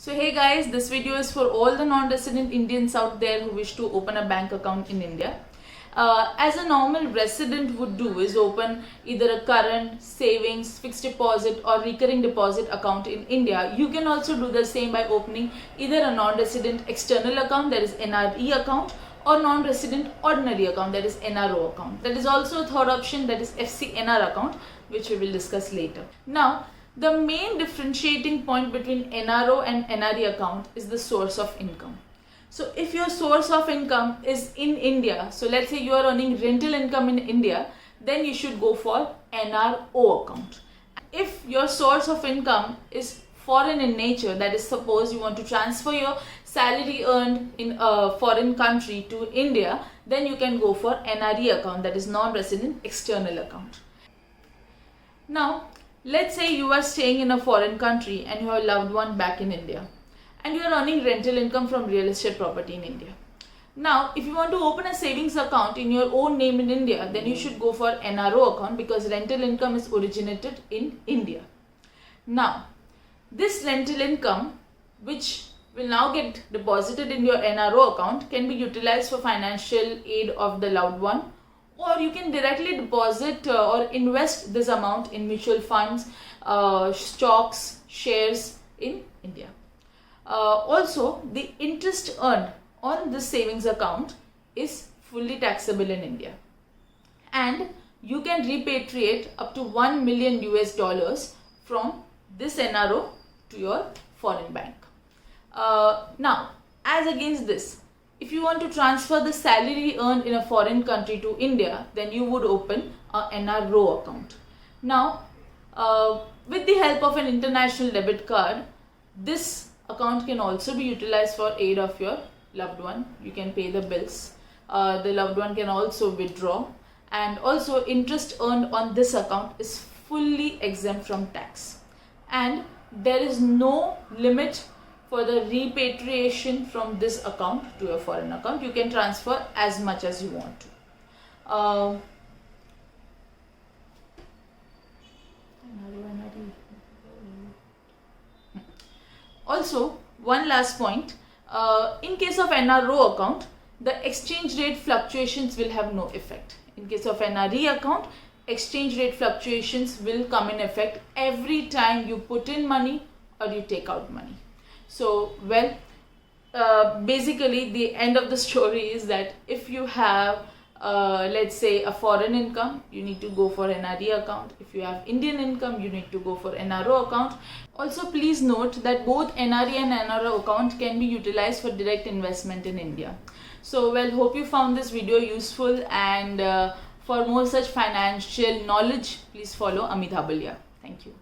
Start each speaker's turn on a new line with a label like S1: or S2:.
S1: So hey guys, this video is for all the non-resident Indians out there who wish to open a bank account in India. As a normal resident would do is open either a current, savings, fixed deposit or recurring deposit account in India. You can also do the same by opening either a non-resident external account, that is NRE account, or non-resident ordinary account, that is NRO account. There is also a third option, that is FCNR account, which we will discuss later. Now, the main differentiating point between NRO and NRE account is the source of income. So if your source of income is in India, so let's say you are earning rental income in India, then you should go for NRO account. If your source of income is foreign in nature, that is, suppose you want to transfer your salary earned in a foreign country to India, then you can go for NRE account, that is non-resident external account. Now, let's say you are staying in a foreign country and you have a loved one back in India and you are earning rental income from real estate property in India. Now, if you want to open a savings account in your own name in India, then you should go for NRO account because rental income is originated in India. Now, this rental income, which will now get deposited in your NRO account, can be utilized for financial aid of the loved one, or you can directly deposit or invest this amount in mutual funds, stocks, shares in India. Also, the interest earned on this savings account is fully taxable in India, and you can repatriate up to $1 million from this NRO to your foreign bank. Now, as against this, if you want to transfer the salary earned in a foreign country to India, then you would open a NRO account. Now, with the help of an international debit card, this account can also be utilized for aid of your loved one. You can pay the bills. The loved one can also withdraw, and also interest earned on this account is fully exempt from tax, and there is no limit for the repatriation from this account to your foreign account. You can transfer as much as you want to. Also, one last point, in case of NRO account, the exchange rate fluctuations will have no effect. In case of NRE account, exchange rate fluctuations will come in effect every time you put in money or you take out money. So, well, basically the end of the story is that if you have, let's say, a foreign income, you need to go for NRE account. If you have Indian income, you need to go for NRO account. Also, please note that both NRE and NRO account can be utilized for direct investment in India. So, well, hope you found this video useful, and for more such financial knowledge, please follow Amit Habalia. Thank you.